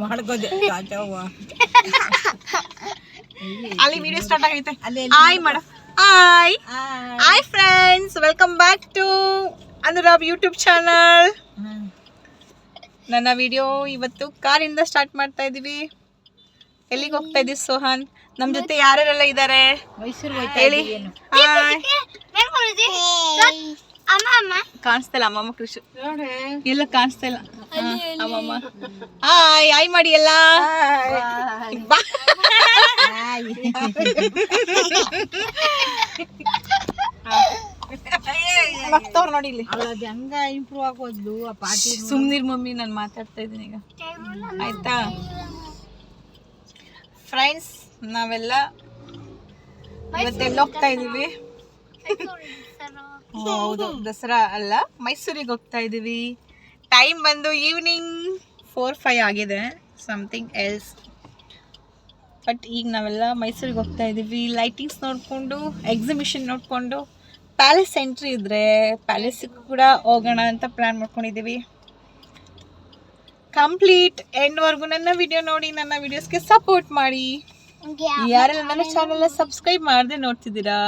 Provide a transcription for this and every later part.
ಮಾಡ್ಕೋದೆ ಅಲ್ಲಿ video start ಆಗೈತೆ hi madam hi friends welcome back to Anurav YouTube channel. ನನ್ನ video ಇವತ್ತು ಕಾರಿಂದ ಸ್ಟಾರ್ಟ್ ಮಾಡ್ತಾ ಇದೀವಿ. ಎಲ್ಲಿಗೆ ಹೋಗ್ತಾ ಇದೀವಿ ಸೋಹನ್? ನಮ್ ಜೊತೆ ಯಾರ್ಯಾರೆಲ್ಲ ಇದ್ದಾರೆ ಹೇಳಿ. ಕಾಣಿಸ್ತಾ ಇಲ್ಲ ಅಮ್ಮಮ್ಮ ಕೃಷಿ ಎಲ್ಲ ಕಾಣಿಸ್ತಾ ಇಲ್ಲ ಅಮ್ಮಮ್ಮ. ಹಾಯ್ ಮಾಡಿ ಎಲ್ಲ ನೋಡಿ ಇಲ್ಲಿ ಹೆಂಗ ಇಂಪ್ರೂವ್ ಆಗೋದ್ಲು ಆ ಪಾಟಿ. ಸುಮ್ನಿರ್ ಮಮ್ಮಿ, ನಾನು ಮಾತಾಡ್ತಾ ಇದ್ದೀನಿ ಈಗ ಆಯ್ತಾ. ಫ್ರೆಂಡ್ಸ್ ನಾವೆಲ್ಲ ಇವತ್ತೆಲ್ಲ ಹೋಗ್ತಾ ಇದೀವಿ. ಹೌದು, ದಸರಾ ಅಲ್ಲ, ಮೈಸೂರಿಗೆ ಹೋಗ್ತಾ ಇದೀವಿ. ಟೈಮ್ ಬಂದು ಈವ್ನಿಂಗ್ 4-5 ಆಗಿದೆ, ಸಮಥಿಂಗ್ ಎಲ್ಸ್. ಬಟ್ ಈಗ ನಾವೆಲ್ಲ ಮೈಸೂರಿಗೆ ಹೋಗ್ತಾ ಇದೀವಿ. ಲೈಟಿಂಗ್ಸ್ ನೋಡಿಕೊಂಡು, ಎಕ್ಸಿಬಿಷನ್ ನೋಡಿಕೊಂಡು, ಪ್ಯಾಲೇಸ್ ಎಂಟ್ರಿ ಇದ್ರೆ ಪ್ಯಾಲೇಸಿಗೆ ಕೂಡ ಹೋಗೋಣ ಅಂತ ಪ್ಲ್ಯಾನ್ ಮಾಡ್ಕೊಂಡಿದ್ದೀವಿ. ಕಂಪ್ಲೀಟ್ ಎಂಡ್ವರೆಗೂ ನನ್ನ ವಿಡಿಯೋ ನೋಡಿ, ನನ್ನ ವಿಡಿಯೋಸ್ಗೆ ಸಪೋರ್ಟ್ ಮಾಡಿ. ಯಾರೆಲ್ಲ ನನ್ನ ಚಾನಲ್ನ ಸಬ್ಸ್ಕ್ರೈಬ್ ಮಾಡದೆ ನೋಡ್ತಿದ್ದೀರಾ,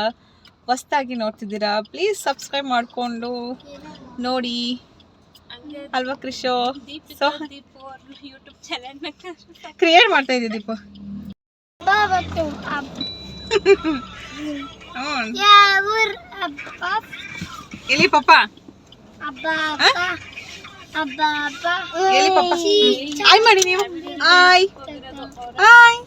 ಹೊಸ್ದಾಗಿ ನೋಡ್ತಿದ್ದೀರಾ, ಪ್ಲೀಸ್ ಸಬ್ಸ್ಕ್ರೈಬ್ ಮಾಡಿಕೊಂಡು ನೋಡಿ ಅಲ್ವಾ ಕೃಷೋ? ಸೊ ಯೂಟ್ಯೂಬ್ ಚಾನಲ್ನ ಕ್ರಿಯೇಟ್ ಮಾಡ್ತಾ ಇದ್ದೀವಿ ದೀಪು. ಎಲ್ಲಿ ಪಪ್ಪ? ಎಲ್ಲಿ ಪಪ್ಪ? ಹಾಯ್ ಮಾಡಿ ನೀವು. Hi hi.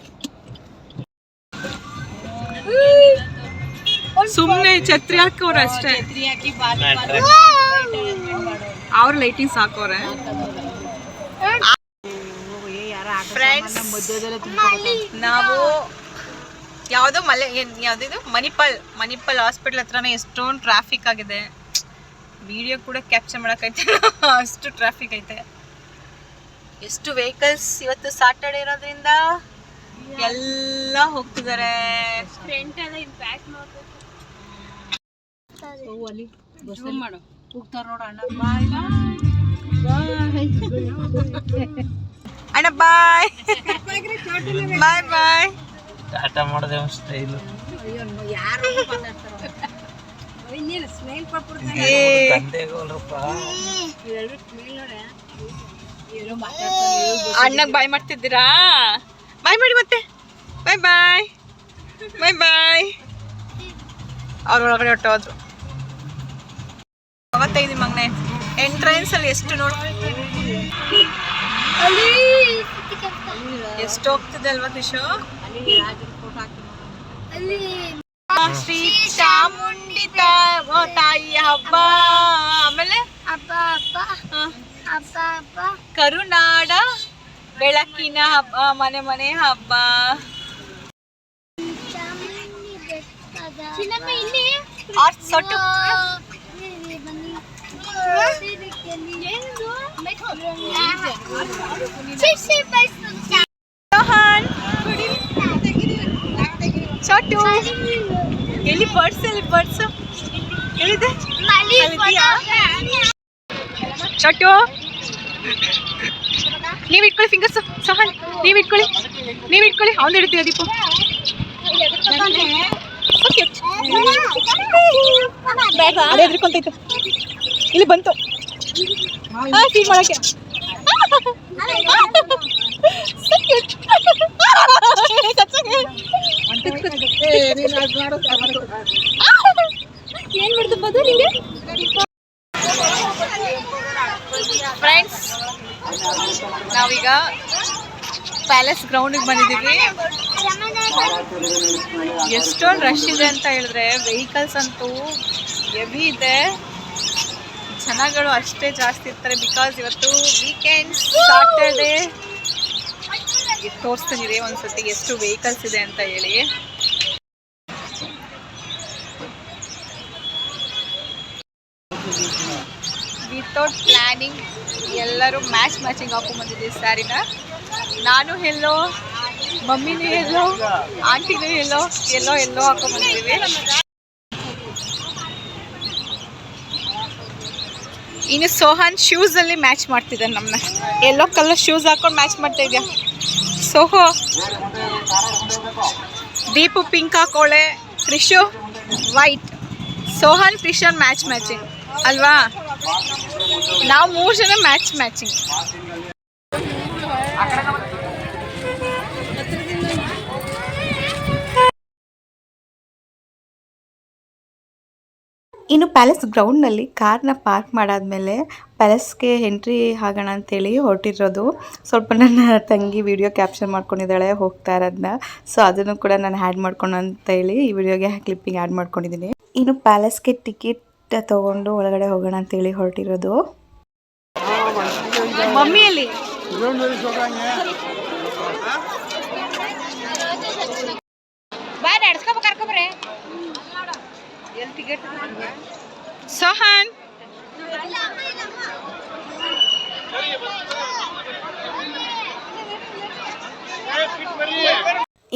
ಸುಮ್ಮನೆ ಛತ್ರಿ ಹಾಕೋರ ಅಷ್ಟೇ, ಅವ್ರ ಲೈಟಿಂಗ್ಸ್ ಹಾಕೋರೆ. ಫ್ರೆಂಡ್ಸ್ ನಾವು ಯಾವುದೋ ಯಾವುದಿದು ಮಣಿಪಾಲ್ ಹಾಸ್ಪಿಟಲ್ ಹತ್ರನೇ ಎಷ್ಟೊಂದು ಟ್ರಾಫಿಕ್ ಆಗಿದೆ. ವಿಡಿಯೋ ಕೂಡ ಕ್ಯಾಪ್ಚರ್ ಮಾಡೋಕ್ಕೈತೆ, ಅಷ್ಟು ಟ್ರಾಫಿಕ್ ಐತೆ. ಎಷ್ಟು ವೆಹಿಕಲ್ಸ್ ಇವತ್ತು ಸಾಟರ್ಡೆ ಇರೋದ್ರಿಂದ ಎಲ್ಲ ಹೋಗ್ತಿದ್ದಾರೆ. ಅಣ್ಣ ಬಾಯ್ ಬಾಯ್ ಬಾಯ್. ಟಾಟಾ ಮಾಡದೆ ಸ್ಟೈಲ್. ಅಣ್ಣಗ್ ಬಾಯ್ ಮಾಡ್ತಿದ್ದೀರಾ? ಬಾಯ್ ಮಾಡಿ ಮತ್ತೆ. ಬಾಯ್ ಬಾಯ್ ಬಾಯ್ ಬಾಯ್. ಅವ್ರ ಒಳಗಡೆ ಹೊಟ್ಟೋದ್ರು. ಹೋಗ್ತಾ ಇದೀವಿ ಮಗನೆ. ಎಂಟ್ರೆನ್ಸ್ ಅಲ್ಲಿ ಎಷ್ಟು ಎಷ್ಟು ಹೋಗ್ತಿದೆ ಅಲ್ವಾ ಕೃಷು? ಶ್ರೀ ಚಾಮುಂಡಿ ತಾಯಿ ಹಬ್ಬ, ಆಮೇಲೆ ಕರುನಾಡ ಬೆಳಕಿನ ಹಬ್ಬ, ಮನೆ ಮನೆ ಹಬ್ಬ. ಸೊಟ್ಟು ಚೋಟು ಎಲ್ಲಿ ಬರ್ಡ್ಸ್? ಎಲ್ಲಿ ಬರ್ಡ್ಸ್ ಎಲ್ಲಿದೆ? ಚೋಟು ನೀವು ಇಟ್ಕೊಳ್ಳಿ ಫಿಂಗರ್ಸ್. ಸಹನ್ ನೀವು ಇಟ್ಕೊಳ್ಳಿ. ಅವ್ನು ಹಿಡ್ತೀವಿ ದೀಪು. ಅದೇ ಎದ್ರಿಕೊಂತೈತೆ. ಇಲ್ಲಿ ಬಂತು ಫೀಲ್ ಮಾಡಕ್ಕೆ. ಏನ್ ಮಾಡ್ತಬೋದು ನಿಂಗೆ? ಫ್ರೆಂಡ್ಸ್ ನಾವೀಗ ಪ್ಯಾಲೇಸ್ ಗ್ರೌಂಡಿಗೆ ಬಂದಿದ್ದೀವಿ. ಎಷ್ಟೊಂದು ರಶ್ ಇದೆ ಅಂತ ಹೇಳಿದ್ರೆ, ವೆಹಿಕಲ್ಸ್ ಅಂತೂ ಹೆವಿ ಇದೆ, ಜನಗಳು ಅಷ್ಟೇ ಜಾಸ್ತಿ ಇರ್ತಾರೆ. ಬಿಕಾಸ್ ಇವತ್ತು ವೀಕೆಂಡ್, ಸಾಟರ್ಡೆ. ತೋರಿಸ್ತೀನಿ ಒಂದ್ಸತಿ ಎಷ್ಟು ವೆಹಿಕಲ್ಸ್ ಇದೆ ಅಂತ ಹೇಳಿ. ವಿತೌಟ್ ಪ್ಲಾನಿಂಗ್ ಎಲ್ಲರೂ ಮ್ಯಾಚಿಂಗ್ ಹಾಕೊಂಡ್ಬಂದಿದ್ದೀವಿ ಸ್ಯಾರಿನ. ನಾನು ಎಲ್ಲೋ, ಮಮ್ಮಿನೂ ಎಲ್ಲೋ, ಆಂಟಿನೂ ಎಲ್ಲೋ ಹಾಕೊಂಡ್ಬಂದಿದ್ದೀವಿ. ಇನ್ನು ಸೋಹನ್ ಶೂಸ್ ಅಲ್ಲಿ ಮ್ಯಾಚ್ ಮಾಡ್ತಿದ್ದಾನೆ ನಮ್ಮನ್ನ. ಯೆಲ್ಲೋ ಕಲರ್ ಶೂಸ್ ಹಾಕೊಂಡು ಮ್ಯಾಚ್ ಮಾಡ್ತಾ ಇದೆಯಾ ಸೋಹೋ. ದೀಪು ಪಿಂಕ್ ಹಾಕೋಳೆ, ಕ್ರಿಶು ವೈಟ್. ಸೋಹನ್ ಕ್ರಿಶನ್ ಮ್ಯಾಚಿಂಗ್ ಅಲ್ವಾ? ನಾವು 3 ಜನ ಮ್ಯಾಚಿಂಗ್. ಇನ್ನು ಪ್ಯಾಲೇಸ್ ಗ್ರೌಂಡ್ನಲ್ಲಿ ಕಾರ್ನ ಪಾರ್ಕ್ ಮಾಡಾದ್ಮೇಲೆ ಪ್ಯಾಲೇಸ್ಗೆ ಎಂಟ್ರಿ ಆಗೋಣ ಅಂತೇಳಿ ಹೊರಟಿರೋದು. ಸ್ವಲ್ಪ ನನ್ನ ತಂಗಿ ವಿಡಿಯೋ ಕ್ಯಾಪ್ಚರ್ ಮಾಡ್ಕೊಂಡಿದ್ದಾಳೆ ಹೋಗ್ತಾ ಇರೋದನ್ನ. ಸೊ ಅದನ್ನು ಕೂಡ ನಾನು ಆ್ಯಡ್ ಮಾಡ್ಕೊಂಡು ಅಂತೇಳಿ ಈ ವಿಡಿಯೋಗೆ ಕ್ಲಿಪ್ಪಿಂಗ್ ಆ್ಯಡ್ ಮಾಡ್ಕೊಂಡಿದ್ದೀನಿ. ಇನ್ನು ಪ್ಯಾಲೇಸ್ಗೆ ಟಿಕೆಟ್ ತೊಗೊಂಡು ಒಳಗಡೆ ಹೋಗೋಣ ಅಂತೇಳಿ ಹೊರಟಿರೋದು. ಮಮ್ಮಿಯಲ್ಲಿ ಸೋಹನ್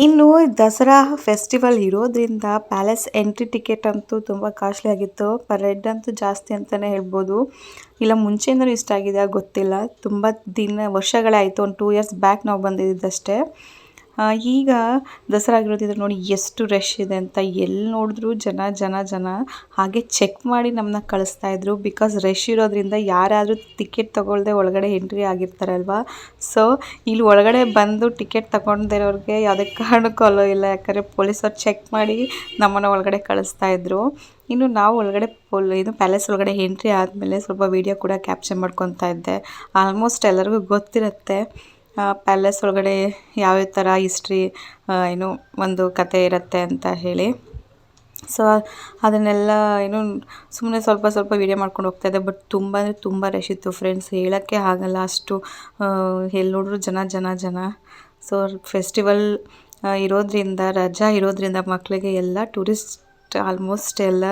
ಇನ್ನು ದಸರಾ ಫೆಸ್ಟಿವಲ್ ಇರೋದ್ರಿಂದ ಪ್ಯಾಲೇಸ್ ಎಂಟ್ರಿ ಟಿಕೆಟ್ ಅಂತೂ ತುಂಬ ಕಾಸ್ಟ್ಲಿ ಆಗಿತ್ತು. ಪರ್ ಹೆಡ್ ಅಂತೂ ಜಾಸ್ತಿ ಅಂತಲೇ ಹೇಳ್ಬೋದು. ಇಲ್ಲ ಮುಂಚೆಯಿಂದಲೂ ಇಷ್ಟ ಆಗಿದೆ ಗೊತ್ತಿಲ್ಲ. ತುಂಬ ವರ್ಷಗಳೇ ಆಯಿತು. ಒಂದು 2 years ಬ್ಯಾಕ್ ನಾವು ಬಂದಿದ್ದಷ್ಟೇ. ಈಗ ದಸರಾ ಆಗಿರೋದ್ರಿಂದ ನೋಡಿ ಎಷ್ಟು ರಶ್ ಇದೆ ಅಂತ. ಎಲ್ಲಿ ನೋಡಿದ್ರೂ ಜನ ಹಾಗೆ ಚೆಕ್ ಮಾಡಿ ನಮ್ಮನ್ನ ಕಳಿಸ್ತಾಯಿದ್ರು. ಬಿಕಾಸ್ ರಶ್ ಇರೋದ್ರಿಂದ ಯಾರಾದರೂ ಟಿಕೆಟ್ ತೊಗೊಳ್ದೆ ಒಳಗಡೆ ಎಂಟ್ರಿ ಆಗಿರ್ತಾರಲ್ವ. ಸೊ ಇಲ್ಲಿ ಒಳಗಡೆ ಬಂದು ಟಿಕೆಟ್ ತೊಗೊಂಡಿರೋರಿಗೆ ಯಾವುದೇ ಕಾರಣಕ್ಕೂ ಅಲ್ಲೋ ಇಲ್ಲ. ಯಾಕಂದರೆ ಪೊಲೀಸವ್ರು ಚೆಕ್ ಮಾಡಿ ನಮ್ಮನ್ನು ಒಳಗಡೆ ಕಳಿಸ್ತಾಯಿದ್ರು. ಇನ್ನು ನಾವು ಒಳಗಡೆ ಪ್ಯಾಲೇಸ್ ಒಳಗಡೆ ಎಂಟ್ರಿ ಆದಮೇಲೆ ಸ್ವಲ್ಪ ವೀಡಿಯೋ ಕೂಡ ಕ್ಯಾಪ್ಚರ್ ಮಾಡ್ಕೊತಾ ಇದ್ದೆ. ಆಲ್ಮೋಸ್ಟ್ ಎಲ್ಲರಿಗೂ ಗೊತ್ತಿರುತ್ತೆ ಪ್ಯಾಲೇಸ್ ಒಳಗಡೆ ಯಾವ್ಯಾವ ಥರ ಹಿಸ್ಟ್ರಿ ಒಂದು ಕತೆ ಇರುತ್ತೆ ಅಂತ ಹೇಳಿ. ಸೊ ಅದನ್ನೆಲ್ಲ ಸುಮ್ಮನೆ ಸ್ವಲ್ಪ ವೀಡಿಯೋ ಮಾಡ್ಕೊಂಡು ಹೋಗ್ತಾಯಿದ್ದೆ. ಬಟ್ ತುಂಬ ಅಂದರೆ ತುಂಬ ರಶ್ ಇತ್ತು ಫ್ರೆಂಡ್ಸ್, ಹೇಳೋಕ್ಕೆ ಆಗಲ್ಲ ಅಷ್ಟು. ಎಲ್ಲಿ ನೋಡಿದ್ರು ಜನ. ಸೊ ಫೆಸ್ಟಿವಲ್ ಇರೋದ್ರಿಂದ, ರಜಾ ಇರೋದ್ರಿಂದ ಮಕ್ಕಳಿಗೆ ಎಲ್ಲ ಟೂರಿಸ್ಟ್ ಆಲ್ಮೋಸ್ಟ್ ಎಲ್ಲ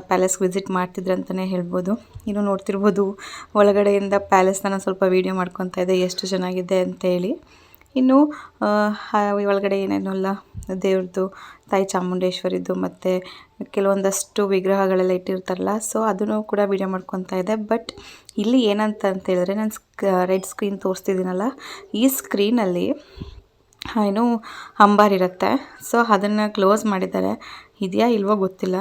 ಪ್ಯಾಲೇಸ್ಗೆ ವಿಸಿಟ್ ಮಾಡ್ತಿದ್ರು ಅಂತಲೇ ಹೇಳ್ಬೋದು. ಇನ್ನು ನೋಡ್ತಿರ್ಬೋದು ಒಳಗಡೆಯಿಂದ ಪ್ಯಾಲೇಸ್ನ ನಾನು ಸ್ವಲ್ಪ ವೀಡಿಯೋ ಮಾಡ್ಕೊತಾ ಇದ್ದೆ ಎಷ್ಟು ಚೆನ್ನಾಗಿದೆ ಅಂತೇಳಿ. ಇನ್ನು ಒಳಗಡೆ ಏನೇನಲ್ಲ ದೇವ್ರದ್ದು, ತಾಯಿ ಚಾಮುಂಡೇಶ್ವರಿದ್ದು ಮತ್ತು ಕೆಲವೊಂದಷ್ಟು ವಿಗ್ರಹಗಳೆಲ್ಲ ಇಟ್ಟಿರ್ತಾರಲ್ಲ. ಸೊ ಅದನ್ನು ಕೂಡ ವೀಡಿಯೋ ಮಾಡ್ಕೊತಾ ಇದ್ದೆ. ಬಟ್ ಇಲ್ಲಿ ಏನಂತ ಹೇಳಿದ್ರೆ ನಾನು ರೆಡ್ ಸ್ಕ್ರೀನ್ ತೋರಿಸ್ತಿದ್ದೀನಲ್ಲ, ಈ ಸ್ಕ್ರೀನಲ್ಲಿ ಅಂಬಾರಿರುತ್ತೆ. ಸೊ ಅದನ್ನು ಕ್ಲೋಸ್ ಮಾಡಿದ್ದಾರೆ. ಇದೆಯಾ ಇಲ್ವೋ ಗೊತ್ತಿಲ್ಲ,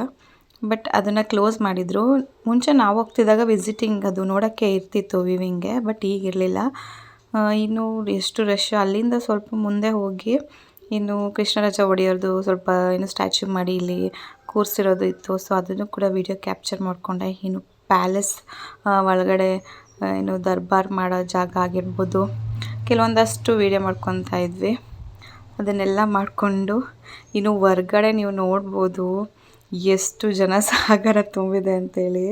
ಬಟ್ ಅದನ್ನು ಕ್ಲೋಸ್ ಮಾಡಿದರು. ಮುಂಚೆ ನಾವು ಹೋಗ್ತಿದ್ದಾಗ ವಿಸಿಟಿಂಗ್ ಅದು ನೋಡೋಕ್ಕೆ ಇರ್ತಿತ್ತು ವಿವಿಂಗ್ಗೆ, ಬಟ್ ಈಗಿರಲಿಲ್ಲ. ಇನ್ನು ಎಷ್ಟು ರಶ್. ಅಲ್ಲಿಂದ ಸ್ವಲ್ಪ ಮುಂದೆ ಹೋಗಿ ಇನ್ನು ಕೃಷ್ಣರಾಜ ಒಡೆಯರ್ದು ಸ್ವಲ್ಪ ಸ್ಟ್ಯಾಚ್ಯೂ ಮಾಡಿ ಇಲ್ಲಿ ಕೂರಿಸಿರೋದು ಇತ್ತು. ಸೊ ಅದನ್ನು ಕೂಡ ವಿಡಿಯೋ ಕ್ಯಾಪ್ಚರ್ ಮಾಡಿಕೊಂಡೆ. ಇನ್ನು ಪ್ಯಾಲೇಸ್ ಒಳಗಡೆ ದರ್ಬಾರ್ ಮಾಡೋ ಜಾಗ ಆಗಿರ್ಬೋದು, ಕೆಲವೊಂದಷ್ಟು ವೀಡಿಯೋ ಮಾಡ್ಕೊತಾ ಇದ್ವಿ. ಅದನ್ನೆಲ್ಲ ಮಾಡಿಕೊಂಡು ಇನ್ನು ಹೊರ್ಗಡೆ ನೀವು ನೋಡ್ಬೋದು ಎಷ್ಟು ಜನಸಾಗರ ತುಂಬಿದೆ ಅಂತೇಳಿ.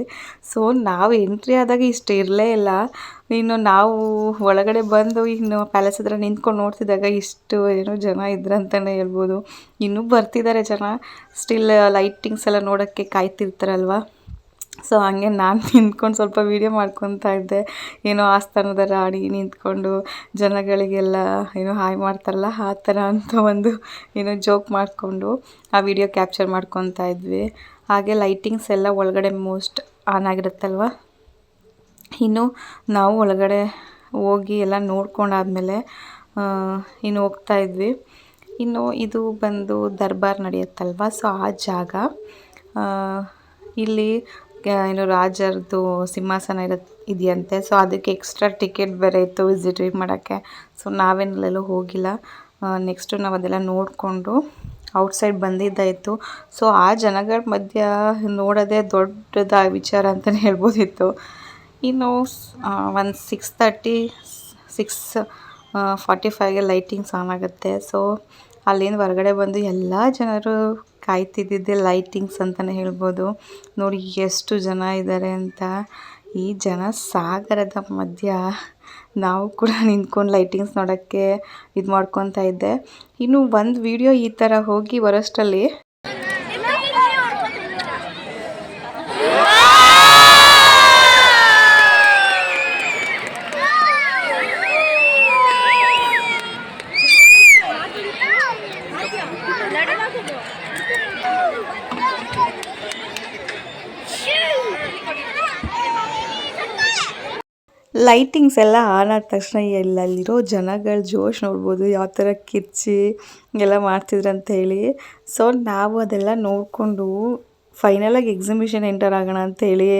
ಸೊ ನಾವು ಎಂಟ್ರಿ ಆದಾಗ ಇಷ್ಟು ಇರಲೇ ಇಲ್ಲ. ಇನ್ನು ನಾವು ಒಳಗಡೆ ಬಂದು ಇನ್ನು ಪ್ಯಾಲೇಸ್ ಹತ್ರ ನಿಂತ್ಕೊಂಡು ನೋಡ್ತಿದ್ದಾಗ ಇಷ್ಟು ಜನ ಇದ್ರಂತಲೇ ಹೇಳ್ಬೋದು. ಇನ್ನೂ ಬರ್ತಿದ್ದಾರೆ ಜನ. ಸ್ಟಿಲ್ ಲೈಟಿಂಗ್ಸ್ ಎಲ್ಲ ನೋಡೋಕ್ಕೆ ಕಾಯ್ತಿರ್ತಾರಲ್ವ. ಸೊ ಹಾಗೆ ನಾನು ನಿಂತ್ಕೊಂಡು ಸ್ವಲ್ಪ ವೀಡಿಯೋ ಮಾಡ್ಕೊತಾ ಇದ್ದೆ. ಆಸ್ಥಾನದ ರಾಣಿ ನಿಂತ್ಕೊಂಡು ಜನಗಳಿಗೆಲ್ಲ ಹಾಯ್ ಮಾಡ್ತಾರಲ್ಲ ಆ ಥರ ಅಂತ ಒಂದು ಜೋಕ್ ಮಾಡಿಕೊಂಡು ಆ ವಿಡಿಯೋ ಕ್ಯಾಪ್ಚರ್ ಮಾಡ್ಕೊತಾ ಇದ್ವಿ. ಹಾಗೆ ಲೈಟಿಂಗ್ಸ್ ಎಲ್ಲ ಒಳಗಡೆ ಮೋಸ್ಟ್ ಆನ್ ಆಗಿರುತ್ತಲ್ವ. ಇನ್ನು ನಾವು ಒಳಗಡೆ ಹೋಗಿ ಎಲ್ಲ ನೋಡ್ಕೊಂಡಾದ್ಮೇಲೆ ಇನ್ನು ಹೋಗ್ತಾ ಇದ್ವಿ. ಇನ್ನು ಇದು ಬಂದು ದರ್ಬಾರ್ ನಡೆಯುತ್ತಲ್ವ. ಸೊ ಆ ಜಾಗ ಇಲ್ಲಿ ರಾಜರದ್ದು ಸಿಂಹಾಸನ ಇದೆಯಂತೆ. ಸೊ ಅದಕ್ಕೆ ಎಕ್ಸ್ಟ್ರಾ ಟಿಕೆಟ್ ಬೇರೆ ಇತ್ತು ವಿಸಿಟ್ ಮಾಡೋಕ್ಕೆ. ಸೊ ನಾವೇನೆಲ್ಲೂ ಹೋಗಿಲ್ಲ. ನೆಕ್ಸ್ಟು ನಾವು ಅದೆಲ್ಲ ನೋಡಿಕೊಂಡು ಔಟ್ಸೈಡ್ ಬಂದಿದ್ದಾಯಿತು. ಸೊ ಆ ಜನಗಳ ಮಧ್ಯ ನೋಡೋದೇ ದೊಡ್ಡದ ವಿಚಾರ ಅಂತಲೇ ಹೇಳ್ಬೋದಿತ್ತು. ಇನ್ನು ಒಂದು 6:45ಗೆ ಲೈಟಿಂಗ್ಸ್ ಆನ್ ಆಗುತ್ತೆ. ಸೊ ಅಲ್ಲಿಂದ ಹೊರಗಡೆ ಬಂದು ಎಲ್ಲ ಜನರು ಕಾಯ್ತಿದ್ದಿದ್ದೆ ಲೈಟಿಂಗ್ಸ್ ಅಂತಲೇ ಹೇಳ್ಬೋದು. ನೋಡಿ ಎಷ್ಟು ಜನ ಇದ್ದಾರೆ ಅಂತ. ಈ ಜನ ಸಾಗರದ ಮಧ್ಯ ನಾವು ಕೂಡ ನಿಂತ್ಕೊಂಡು ಲೈಟಿಂಗ್ಸ್ ನೋಡೋಕ್ಕೆ ಇದು ಮಾಡ್ಕೊತಾ ಇದ್ದೆ. ಇನ್ನು ಒಂದು ವಿಡಿಯೋ ಈ ಥರ ಹೋಗಿ ಬರೋಷ್ಟರಲ್ಲಿ ಲೈಟಿಂಗ್ಸ್ ಎಲ್ಲ ಆನ್ ಆದ ತಕ್ಷಣ ಅಲ್ಲಿರೋ ಜನಗಳ ಜೋಶ್ ನೋಡ್ಬೋದು, ಯಾವ ಥರ ಕಿರ್ಚಿ ಎಲ್ಲ ಮಾಡ್ತಿದ್ರಂತ ಹೇಳಿ. ಸೊ ನಾವು ಅದೆಲ್ಲ ನೋಡಿಕೊಂಡು ಫೈನಲಾಗಿ ಎಕ್ಸಿಬಿಷನ್ ಎಂಟರ್ ಆಗೋಣ ಅಂತೇಳಿ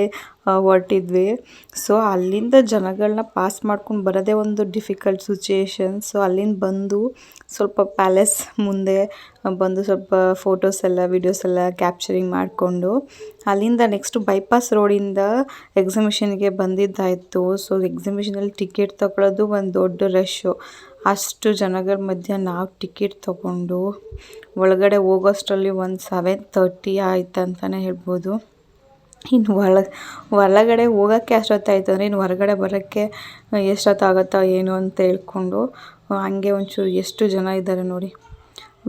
ಹೊರಟಿದ್ವಿ. ಸೊ ಅಲ್ಲಿಂದ ಜನಗಳನ್ನ ಪಾಸ್ ಮಾಡ್ಕೊಂಡು ಬರೋದೇ ಒಂದು ಡಿಫಿಕಲ್ಟ್ ಸಿಚುಯೇಷನ್. ಸೊ ಅಲ್ಲಿಂದ ಬಂದು ಸ್ವಲ್ಪ ಪ್ಯಾಲೇಸ್ ಮುಂದೆ ಬಂದು ಸ್ವಲ್ಪ ಫೋಟೋಸ್ ಎಲ್ಲ ವೀಡಿಯೋಸ್ ಎಲ್ಲ ಕ್ಯಾಪ್ಚರಿಂಗ್ ಮಾಡಿಕೊಂಡು ಅಲ್ಲಿಂದ ನೆಕ್ಸ್ಟು ಬೈಪಾಸ್ ರೋಡಿಂದ ಎಕ್ಸಿಬಿಷನ್ಗೆ ಬಂದಿದ್ದಾಯಿತು. ಸೊ ಎಕ್ಸಿಬಿಷನಲ್ಲಿ ಟಿಕೆಟ್ ತಗೊಳ್ಳೋದು ಒಂದು ದೊಡ್ಡ ರಶ್ಶು. ಅಷ್ಟು ಜನಗಳ ಮಧ್ಯೆ ನಾವು ಟಿಕೆಟ್ ತೊಗೊಂಡು ಒಳಗಡೆ ಹೋಗೋಷ್ಟರಲ್ಲಿ ಒಂದು 7:30 ಆಯ್ತು ಅಂತಲೇ ಹೇಳ್ಬೋದು. ಇನ್ನು ಒಳಗಡೆ ಹೋಗೋಕ್ಕೆ ಅಷ್ಟೊತ್ತಾಯಿತು ಅಂದರೆ ಇನ್ನು ಹೊರಗಡೆ ಬರೋಕ್ಕೆ ಎಷ್ಟೊತ್ತಾಗುತ್ತೋ ಏನು ಅಂತ ಹೇಳ್ಕೊಂಡು ಹಂಗೆ ಒಂಚೂರು ಎಷ್ಟು ಜನ ಇದ್ದಾರೆ ನೋಡಿ,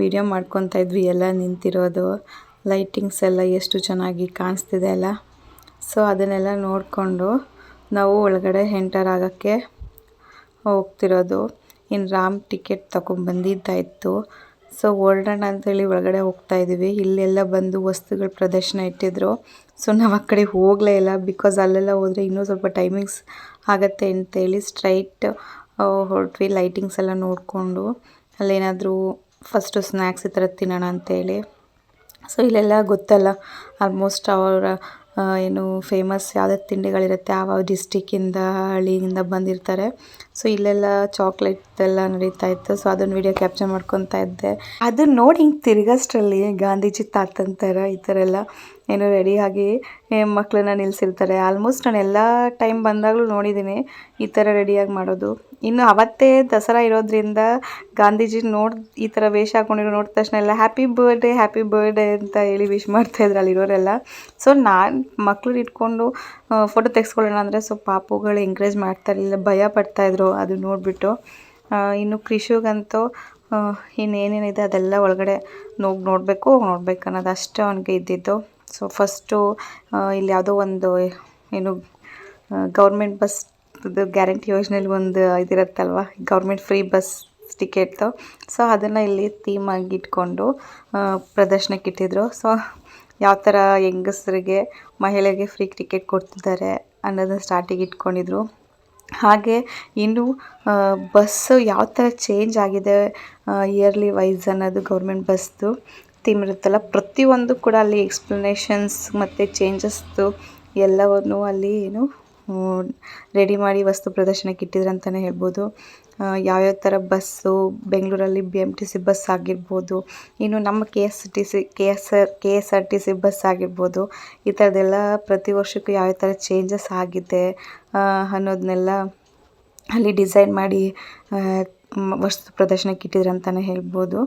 ವಿಡಿಯೋ ಮಾಡ್ಕೊತಾ ಇದ್ವಿ ಎಲ್ಲ ನಿಂತಿರೋದು. ಲೈಟಿಂಗ್ಸ್ ಎಲ್ಲ ಎಷ್ಟು ಚೆನ್ನಾಗಿ ಕಾಣಿಸ್ತಿದೆ ಅಲ್ಲ. ಸೊ ಅದನ್ನೆಲ್ಲ ನೋಡಿಕೊಂಡು ನಾವು ಒಳಗಡೆ ಎಂಟರ್ ಆಗೋಕ್ಕೆ ಹೋಗ್ತಿರೋದು. ಇನ್ನು ರಾಮ್ ಟಿಕೆಟ್ ತೊಗೊಂಡ್ಬಂದಿದ್ದಾಯಿತು. ಸೊ ಹೊರಡೋಣ ಅಂತೇಳಿ ಒಳಗಡೆ ಹೋಗ್ತಾಯಿದ್ದೀವಿ. ಇಲ್ಲೆಲ್ಲ ಬಂದು ವಸ್ತುಗಳ ಪ್ರದರ್ಶನ ಇಟ್ಟಿದ್ರು. ಸೊ ನಾವು ಆ ಕಡೆ ಹೋಗಲೇ ಇಲ್ಲ, ಬಿಕಾಸ್ ಅಲ್ಲೆಲ್ಲ ಹೋದರೆ ಇನ್ನೂ ಸ್ವಲ್ಪ ಟೈಮಿಂಗ್ಸ್ ಆಗುತ್ತೆ ಅಂತೇಳಿ ಸ್ಟ್ರೈಟ್ ಹೊರಟ್ವಿ. ಲೈಟಿಂಗ್ಸ್ ಎಲ್ಲ ನೋಡಿಕೊಂಡು ಅಲ್ಲೇನಾದರೂ ಫಸ್ಟು ಸ್ನ್ಯಾಕ್ಸ್ ಈ ಥರ ತಿನ್ನೋಣ ಅಂತೇಳಿ. ಸೊ ಇಲ್ಲೆಲ್ಲ ಗೊತ್ತಲ್ಲ ಆಲ್ಮೋಸ್ಟ್ ಅವರ ಏನು ಫೇಮಸ್ ಯಾವುದೇ ತಿಂಡಿಗಳಿರುತ್ತೆ ಯಾವ ಡಿಸ್ಟಿಕ್ಕಿಂದ ಹಳ್ಳಿಯಿಂದ ಬಂದಿರ್ತಾರೆ. ಸೊ ಇಲ್ಲೆಲ್ಲ ಚಾಕ್ಲೇಟ್ ಎಲ್ಲ ನಡೀತಾ ಇತ್ತು. ಸೊ ಅದನ್ನು ವೀಡಿಯೋ ಕ್ಯಾಪ್ಚರ್ ಮಾಡ್ಕೊತಾ ಇದ್ದೆ. ಅದನ್ನ ನೋಡಿ ಹಿಂಗೆ ತಿರುಗಷ್ಟರಲ್ಲಿ ಗಾಂಧೀಜಿ ತಾತಂತರ ಈ ಥರ ಎಲ್ಲ ಏನೋ ರೆಡಿಯಾಗಿ ಮಕ್ಕಳನ್ನ ನಿಲ್ಲಿಸಿರ್ತಾರೆ. ಆಲ್ಮೋಸ್ಟ್ ನಾನು ಎಲ್ಲ ಟೈಮ್ ಬಂದಾಗಲೂ ನೋಡಿದ್ದೀನಿ ಈ ಥರ ರೆಡಿಯಾಗಿ ಮಾಡೋದು. ಇನ್ನು ಅವತ್ತೇ ದಸರಾ ಇರೋದ್ರಿಂದ ಗಾಂಧೀಜಿ ಈ ಥರ ವೇಷ ಹಾಕ್ಕೊಂಡಿರೋ ನೋಡಿದ ತಕ್ಷಣ ಎಲ್ಲ ಹ್ಯಾಪಿ ಬರ್ಡೇ ಅಂತ ಹೇಳಿ ವಿಶ್ ಮಾಡ್ತಾಯಿದ್ರು ಅಲ್ಲಿರೋರೆಲ್ಲ. ಸೊ ನಾನು ಮಕ್ಳನ್ನ ಇಟ್ಕೊಂಡು ಫೋಟೋ ತೆಗೆಸ್ಕೊಳ್ಳೋಣ ಅಂದರೆ ಸೊ ಪಾಪುಗಳು ಎಂಕರೇಜ್ ಮಾಡ್ತಾಯಿರಲಿಲ್ಲ, ಭಯ ಪಡ್ತಾಯಿದ್ರು ಅದು ನೋಡಿಬಿಟ್ಟು. ಇನ್ನು ಕ್ರಿಶುಗಂತೂ ಇನ್ನೇನೇನಿದೆ ಅದೆಲ್ಲ ಒಳಗಡೆ ನೋಡಬೇಕು ಅನ್ನೋದು ಅಷ್ಟೇ ಅವನಿಗೆ ಇದ್ದಿದ್ದು. ಸೊ ಫಸ್ಟು ಇಲ್ಲಿ ಯಾವುದೋ ಒಂದು ಏನು ಗೌರ್ಮೆಂಟ್ ಬಸ್ ಗ್ಯಾರಂಟಿ ಯೋಜನೆಯಲ್ಲಿ ಒಂದು ಇದಿರುತ್ತಲ್ವ, ಗೌರ್ಮೆಂಟ್ ಫ್ರೀ ಬಸ್ ಟಿಕೆಟ್ದು. ಸೊ ಅದನ್ನು ಇಲ್ಲಿ ಥೀಮಾಗಿ ಇಟ್ಕೊಂಡು ಪ್ರದರ್ಶನಕ್ಕೆ ಇಟ್ಟಿದ್ರು. ಸೊ ಯಾವ ಥರ ಹೆಂಗಸರಿಗೆ ಮಹಿಳೆಗೆ ಫ್ರೀ ಟಿಕೆಟ್ ಕೊಡ್ತಿದ್ದಾರೆ ಅನ್ನೋದನ್ನ ಸ್ಟಾರ್ಟಿಗೆ ಇಟ್ಕೊಂಡಿದ್ರು. ಹಾಗೆ ಇನ್ನು ಬಸ್ಸು ಯಾವ ಥರ ಚೇಂಜ್ ಆಗಿದೆ ಇಯರ್ಲಿ ವೈಸ್ ಅನ್ನೋದು ಗೌರ್ಮೆಂಟ್ ಬಸ್ದು ಥೀಮ್ ಇರುತ್ತಲ್ಲ, ಪ್ರತಿಯೊಂದು ಕೂಡ ಅಲ್ಲಿ ಎಕ್ಸ್ಪ್ಲನೇಷನ್ಸ್ ಮತ್ತು ಚೇಂಜಸ್ದು ಎಲ್ಲವನ್ನು ಅಲ್ಲಿ ರೆಡಿ ಮಾಡಿ ವಸ್ತು ಪ್ರದರ್ಶನಕ್ಕೆ ಇಟ್ಟಿದ್ರು ಅಂತಲೇ ಹೇಳ್ಬೋದು. ಯಾವ್ಯಾವ ಥರ ಬಸ್ಸು ಬೆಂಗಳೂರಲ್ಲಿ BMTC ಬಸ್ ಆಗಿರ್ಬೋದು, ಇನ್ನು ನಮ್ಮ KSRTC ಬಸ್ ಆಗಿರ್ಬೋದು, ಈ ಥರದ್ದೆಲ್ಲ ಪ್ರತಿ ವರ್ಷಕ್ಕೂ ಯಾವ್ಯಾವ ಥರ ಚೇಂಜಸ್ ಆಗಿದೆ ಅನ್ನೋದನ್ನೆಲ್ಲ ಅಲ್ಲಿ ಡಿಸೈನ್ ಮಾಡಿ ವಸ್ತು ಪ್ರದರ್ಶನಕ್ಕೆ ಇಟ್ಟಿದ್ರು ಅಂತಲೇ ಹೇಳ್ಬೋದು.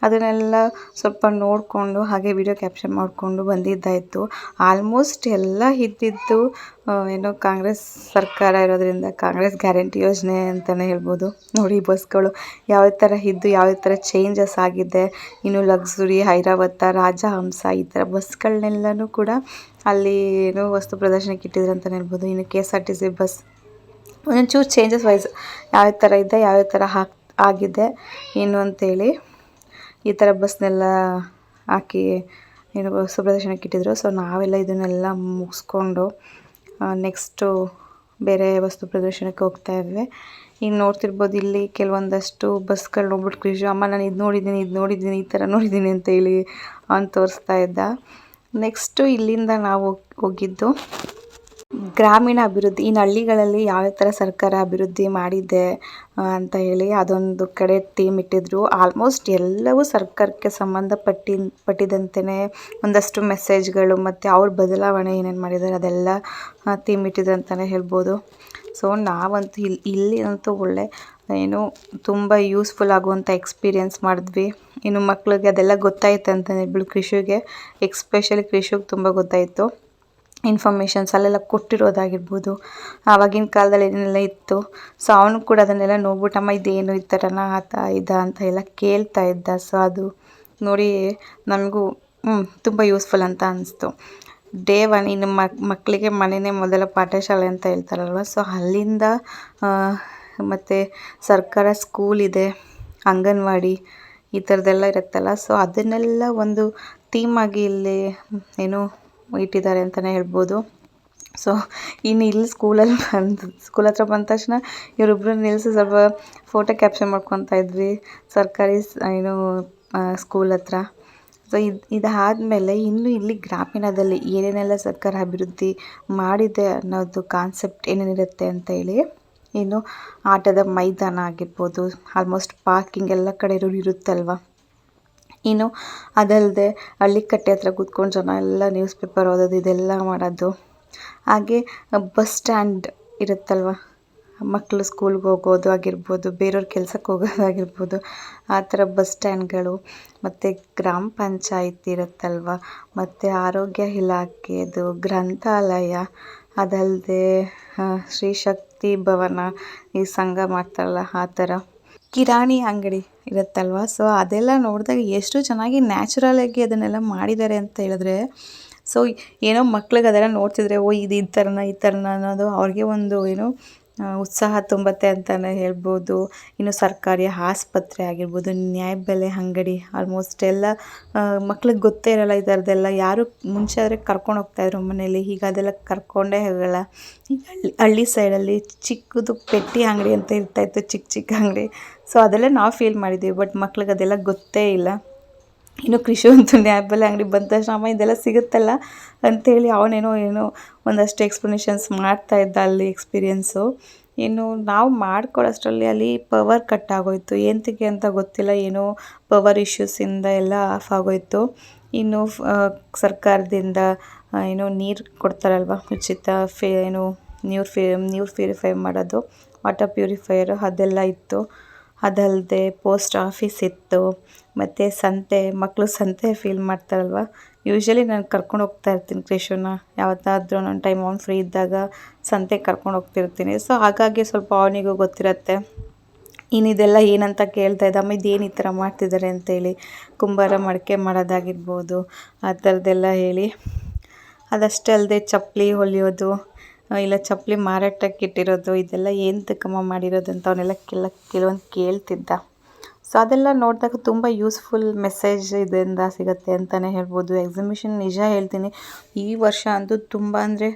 ಅದನ್ನೆಲ್ಲ ಸ್ವಲ್ಪ ನೋಡಿಕೊಂಡು ಹಾಗೆ ವಿಡಿಯೋ ಕ್ಯಾಪ್ಚರ್ ಮಾಡಿಕೊಂಡು ಬಂದಿದ್ದಾಯಿತು. ಆಲ್ಮೋಸ್ಟ್ ಎಲ್ಲ ಇದ್ದಿದ್ದು ಏನೋ ಕಾಂಗ್ರೆಸ್ ಸರ್ಕಾರ ಇರೋದ್ರಿಂದ ಕಾಂಗ್ರೆಸ್ ಗ್ಯಾರಂಟಿ ಯೋಜನೆ ಅಂತಲೇ ಹೇಳ್ಬೋದು. ನೋಡಿ ಬಸ್ಗಳು ಯಾವ ಥರ ಇದ್ದು ಯಾವ ಥರ ಚೇಂಜಸ್ ಆಗಿದೆ. ಇನ್ನು ಲಕ್ಸುರಿ, ಐರಾವತ, ರಾಜಹಂಸ ಈ ಥರ ಬಸ್ಗಳನ್ನೆಲ್ಲನೂ ಕೂಡ ಅಲ್ಲಿ ಏನೋ ವಸ್ತು ಪ್ರದರ್ಶನಕ್ಕೆ ಇಟ್ಟಿದ್ರು ಅಂತಲೇ ಹೇಳ್ಬೋದು. ಇನ್ನು KSRTC ಬಸ್ ಒಂಚೂರು ಚೇಂಜಸ್ ವೈಸ್ ಯಾವ ಥರ ಇದೆ ಯಾವ ಥರ ಆಗಿದೆ ಏನು ಅಂತೇಳಿ ಈ ಥರ ಬಸ್ನೆಲ್ಲ ಹಾಕಿ ಏನು ವಸ್ತು ಪ್ರದರ್ಶನಕ್ಕೆ ಇಟ್ಟಿದ್ರು. ಸೊ ನಾವೆಲ್ಲ ಇದನ್ನೆಲ್ಲ ಮುಗಿಸ್ಕೊಂಡು ನೆಕ್ಸ್ಟು ಬೇರೆ ವಸ್ತು ಪ್ರದರ್ಶನಕ್ಕೆ ಹೋಗ್ತಾ ಇದ್ವಿ. ಈಗ ನೋಡ್ತಿರ್ಬೋದು ಇಲ್ಲಿ ಕೆಲವೊಂದಷ್ಟು ಬಸ್ಗಳು ನೋಡ್ಬಿಟ್ಟು ಕ್ರಿಶು ಅಮ್ಮ ನಾನು ಇದು ನೋಡಿದ್ದೀನಿ ಈ ಥರ ನೋಡಿದ್ದೀನಿ ಅಂತೇಳಿ ಅವ್ನು ತೋರಿಸ್ತಾ ಇದ್ದ. ನೆಕ್ಸ್ಟು ಇಲ್ಲಿಂದ ನಾವು ಹೋಗಿದ್ದು ಗ್ರಾಮೀಣ ಅಭಿವೃದ್ಧಿ, ಇನ್ನು ಹಳ್ಳಿಗಳಲ್ಲಿ ಯಾವ ಥರ ಸರ್ಕಾರ ಅಭಿವೃದ್ಧಿ ಮಾಡಿದೆ ಅಂತ ಹೇಳಿ ಅದೊಂದು ಕಡೆ ಥೀಮ್ ಇಟ್ಟಿದ್ರು. ಆಲ್ಮೋಸ್ಟ್ ಎಲ್ಲವೂ ಸರ್ಕಾರಕ್ಕೆ ಸಂಬಂಧಪಟ್ಟಿದಂತೆಯೇ ಒಂದಷ್ಟು ಮೆಸೇಜ್ಗಳು ಮತ್ತು ಅವ್ರ ಬದಲಾವಣೆ ಏನೇನು ಮಾಡಿದ್ದಾರೆ ಅದೆಲ್ಲ ಥೀಮ್ ಇಟ್ಟಿದ್ರು ಅಂತಲೇ ಹೇಳ್ಬೋದು. ಸೊ ನಾವಂತೂ ಇಲ್ಲಿ ಅಂತೂ ಒಳ್ಳೆ ಏನು ತುಂಬ ಯೂಸ್ಫುಲ್ ಆಗುವಂಥ ಎಕ್ಸ್ಪೀರಿಯೆನ್ಸ್ ಮಾಡಿದ್ವಿ. ಇನ್ನು ಮಕ್ಳಿಗೆ ಅದೆಲ್ಲ ಗೊತ್ತಾಯ್ತು ಅಂತಲೇ ಹೇಳ್ಬಿಟ್ಟು ಕ್ರಿಶುಗೆ ಎಕ್ಸ್ಪೆಷಲಿ ಕ್ರಿಶುಗೆ ತುಂಬ ಗೊತ್ತಾಯಿತು. ಇನ್ಫಾರ್ಮೇಷನ್ಸ್ ಅಲ್ಲೆಲ್ಲ ಕೊಟ್ಟಿರೋದಾಗಿರ್ಬೋದು, ಆವಾಗಿನ ಕಾಲದಲ್ಲಿ ಏನೆಲ್ಲ ಇತ್ತು. ಸೊ ಅವನು ಕೂಡ ಅದನ್ನೆಲ್ಲ ನೋಡ್ಬಿಟ್ಟಮ್ಮ ಇದೇನು ಈ ಥರನ ಅಂತ ಎಲ್ಲ ಕೇಳ್ತಾ ಇದ್ದ. ಸೊ ಅದು ನೋಡಿ ನಮಗೂ ತುಂಬ ಯೂಸ್ಫುಲ್ ಅಂತ ಅನಿಸ್ತು. ಡೇ 1 ಇನ್ನು ಮಕ್ಕಳಿಗೆ ಮನೆಯೇ ಮೊದಲ ಪಾಠಶಾಲೆ ಅಂತ ಹೇಳ್ತಾರಲ್ವ. ಸೊ ಅಲ್ಲಿಂದ ಮತ್ತು ಸರ್ಕಾರ ಸ್ಕೂಲ್ ಇದೆ, ಅಂಗನವಾಡಿ ಈ ಥರದ್ದೆಲ್ಲ ಇರುತ್ತಲ್ಲ. ಸೊ ಅದನ್ನೆಲ್ಲ ಒಂದು ಥೀಮಾಗಿ ಇಲ್ಲಿ ಏನು ಇಟ್ಟಿದ್ದಾರೆ ಅಂತಲೇ ಹೇಳ್ಬೋದು. ಸೊ ಇನ್ನು ಇಲ್ಲಿ ಸ್ಕೂಲ್ ಹತ್ರ ಬಂದ ತಕ್ಷಣ ಇವರಿಬ್ಬರು ನಿಲ್ಲಿಸಿ ಸ್ವಲ್ಪ ಫೋಟೋ ಕ್ಯಾಪ್ಚರ್ ಮಾಡ್ಕೊತಾ ಇದ್ವಿ ಸರ್ಕಾರಿ ಏನು ಸ್ಕೂಲ್ ಹತ್ರ. ಸೊ ಇದಾದಮೇಲೆ ಇನ್ನು ಇಲ್ಲಿ ಗ್ರಾಮೀಣದಲ್ಲಿ ಏನೇನೆಲ್ಲ ಸರ್ಕಾರ ಅಭಿವೃದ್ಧಿ ಮಾಡಿದೆ ಅನ್ನೋದು ಕಾನ್ಸೆಪ್ಟ್ ಏನೇನಿರುತ್ತೆ ಅಂತ ಹೇಳಿ, ಇನ್ನು ಆಟದ ಮೈದಾನ ಆಗಿರ್ಬೋದು, ಆಲ್ಮೋಸ್ಟ್ ಪಾರ್ಕಿಂಗ್ ಎಲ್ಲ ಕಡೆ ಇರುತ್ತಲ್ವ. ಇನ್ನು ಅದಲ್ಲದೆ ಹಳ್ಳಿ ಕಟ್ಟೆ ಹತ್ರ ಕೂತ್ಕೊಂಡು ಜನ ಎಲ್ಲ ನ್ಯೂಸ್ ಪೇಪರ್ ಓದೋದು ಇದೆಲ್ಲ ಮಾಡೋದು. ಹಾಗೆ ಬಸ್ ಸ್ಟ್ಯಾಂಡ್ ಇರುತ್ತಲ್ವ, ಮಕ್ಕಳು ಸ್ಕೂಲ್ಗೆ ಹೋಗೋದು ಆಗಿರ್ಬೋದು, ಬೇರೆಯವ್ರ ಕೆಲ್ಸಕ್ಕೆ ಹೋಗೋದಾಗಿರ್ಬೋದು, ಆ ಥರ ಬಸ್ ಸ್ಟ್ಯಾಂಡ್ಗಳು, ಮತ್ತು ಗ್ರಾಮ ಪಂಚಾಯತಿ ಇರುತ್ತಲ್ವ, ಮತ್ತು ಆರೋಗ್ಯ ಇಲಾಖೆದು ಗ್ರಂಥಾಲಯ, ಅದಲ್ಲದೆ ಶ್ರೀ ಶಕ್ತಿ ಭವನ, ಈ ಸಂಘ ಮಾಡ್ತಾರಲ್ಲ ಆ ಥರ ಕಿರಾಣಿ ಅಂಗಡಿ ಇರುತ್ತಲ್ವ. ಸೊ ಅದೆಲ್ಲ ನೋಡಿದಾಗ ಎಷ್ಟು ಚೆನ್ನಾಗಿ ನ್ಯಾಚುರಲಾಗಿ ಅದನ್ನೆಲ್ಲ ಮಾಡಿದ್ದಾರೆ ಅಂತ ಹೇಳಿದ್ರೆ, ಸೊ ಏನೋ ಮಕ್ಳಿಗೆ ಅದೆಲ್ಲ ನೋಡ್ತಿದ್ರೆ ಓ ಇದು ಈ ಥರನ ಅನ್ನೋದು ಅವ್ರಿಗೆ ಒಂದು ಏನೋ ಉತ್ಸಾಹ ತುಂಬುತ್ತೆ ಅಂತಲೇ ಹೇಳ್ಬೋದು. ಇನ್ನು ಸರ್ಕಾರಿ ಆಸ್ಪತ್ರೆ ಆಗಿರ್ಬೋದು, ನ್ಯಾಯಬೆಲೆ ಅಂಗಡಿ, ಆಲ್ಮೋಸ್ಟ್ ಎಲ್ಲ ಮಕ್ಳಿಗೆ ಗೊತ್ತೇ ಇರೋಲ್ಲ ಈ ಥರದ್ದೆಲ್ಲ. ಯಾರು ಮುಂಚೆ ಆದರೆ ಕರ್ಕೊಂಡು ಹೋಗ್ತಾಯಿದ್ರು ಮನೇಲಿ, ಈಗ ಅದೆಲ್ಲ ಕರ್ಕೊಂಡೇ ಹೋಗಲ್ಲ. ಈಗ ಹಳ್ಳಿ ಸೈಡಲ್ಲಿ ಚಿಕ್ಕದು ಪೆಟ್ಟಿ ಅಂಗಡಿ ಅಂತ ಇರ್ತಾಯಿತ್ತು, ಚಿಕ್ಕ ಅಂಗಡಿ. ಸೊ ಅದೆಲ್ಲ ನಾವು ಫೀಲ್ ಮಾಡಿದ್ದೀವಿ, ಬಟ್ ಮಕ್ಳಿಗೆ ಅದೆಲ್ಲ ಗೊತ್ತೇ ಇಲ್ಲ. ಇನ್ನು ಕೃಷಿ ಅಂತೂ ನ್ಯಾಯಬೆಲೆ ಅಂಗಡಿ ಬಂದ ತಕ್ಷಣ ಅಮ್ಮ ಇದೆಲ್ಲ ಸಿಗುತ್ತಲ್ಲ ಅಂಥೇಳಿ ಅವನೇನೋ ಒಂದಷ್ಟು ಎಕ್ಸ್ಪ್ಲನೇಷನ್ಸ್ ಮಾಡ್ತಾಯಿದ್ದ ಅಲ್ಲಿ ಎಕ್ಸ್ಪೀರಿಯೆನ್ಸು. ಇನ್ನು ನಾವು ಮಾಡ್ಕೊಳ್ಳೋಷ್ಟರಲ್ಲಿ ಅಲ್ಲಿ ಪವರ್ ಕಟ್ ಆಗೋಯಿತು, ಏನಕ್ಕೆ ಅಂತ ಗೊತ್ತಿಲ್ಲ, ಏನೋ ಪವರ್ ಇಶ್ಯೂಸಿಂದ ಎಲ್ಲ ಆಫ್ ಆಗೋಯಿತು. ಇನ್ನು ಸರ್ಕಾರದಿಂದ ಏನೋ ನೀರು ಕೊಡ್ತಾರಲ್ವ ಉಚಿತ, ಏನು ನೀರು ಪ್ಯೂರಿಫೈ ಮಾಡೋದು, ವಾಟರ್ ಪ್ಯೂರಿಫೈಯರು ಅದೆಲ್ಲ ಇತ್ತು. ಅದಲ್ಲದೆ ಪೋಸ್ಟ್ ಆಫೀಸ್ ಇತ್ತು, ಮತ್ತು ಸಂತೆ, ಮಕ್ಕಳು ಸಂತೆ ಫೀಲ್ ಮಾಡ್ತಾರಲ್ವ. ಯೂಶ್ವಲಿ ನಾನು ಕರ್ಕೊಂಡು ಹೋಗ್ತಾ ಇರ್ತೀನಿ ಕೃಷಿನ, ಯಾವತ್ತಾದ್ರೂ ನನ್ನ ಟೈಮ್ ಅವ್ನು ಫ್ರೀ ಇದ್ದಾಗ ಸಂತೆಗೆ ಕರ್ಕೊಂಡು ಹೋಗ್ತಿರ್ತೀನಿ. ಸೊ ಹಾಗಾಗಿ ಸ್ವಲ್ಪ ಅವನಿಗೂ ಗೊತ್ತಿರುತ್ತೆ. ಇನ್ನಿದೆಲ್ಲ ಏನಂತ ಕೇಳ್ತಾ ಇದ್ದ, ಅಮ್ಮ ಇದೇನು ಈ ಥರ ಮಾಡ್ತಿದ್ದಾರೆ ಅಂತೇಳಿ, ಕುಂಬಾರ ಮಡಿಕೆ ಮಾಡೋದಾಗಿರ್ಬೋದು ಆ ಥರದ್ದೆಲ್ಲ ಹೇಳಿ. ಅದಷ್ಟೇ ಅಲ್ಲದೆ ಚಪ್ಪಲಿ ಹೊಲಿಯೋದು, ಇಲ್ಲ ಚಪ್ಪಲಿ ಮಾರಾಟಕ್ಕೆ ಇಟ್ಟಿರೋದು, ಇದೆಲ್ಲ ಏನು ತಕ್ಕಮ್ಮ ಮಾಡಿರೋದು ಅಂತ ಅವನ್ನೆಲ್ಲ ಕೆಲವೊಂದು ಕೇಳ್ತಿದ್ದ. ಸೊ ಅದೆಲ್ಲ ನೋಡಿದಾಗ ತುಂಬ ಯೂಸ್ಫುಲ್ ಮೆಸೇಜ್ ಇದರಿಂದ ಸಿಗುತ್ತೆ ಅಂತಲೇ ಹೇಳ್ಬೋದು. ಎಕ್ಸಿಬಿಷನ್ ನಿಜ ಹೇಳ್ತೀನಿ, ಈ ವರ್ಷ ಅಂತೂ ತುಂಬ ಅಂದರೆ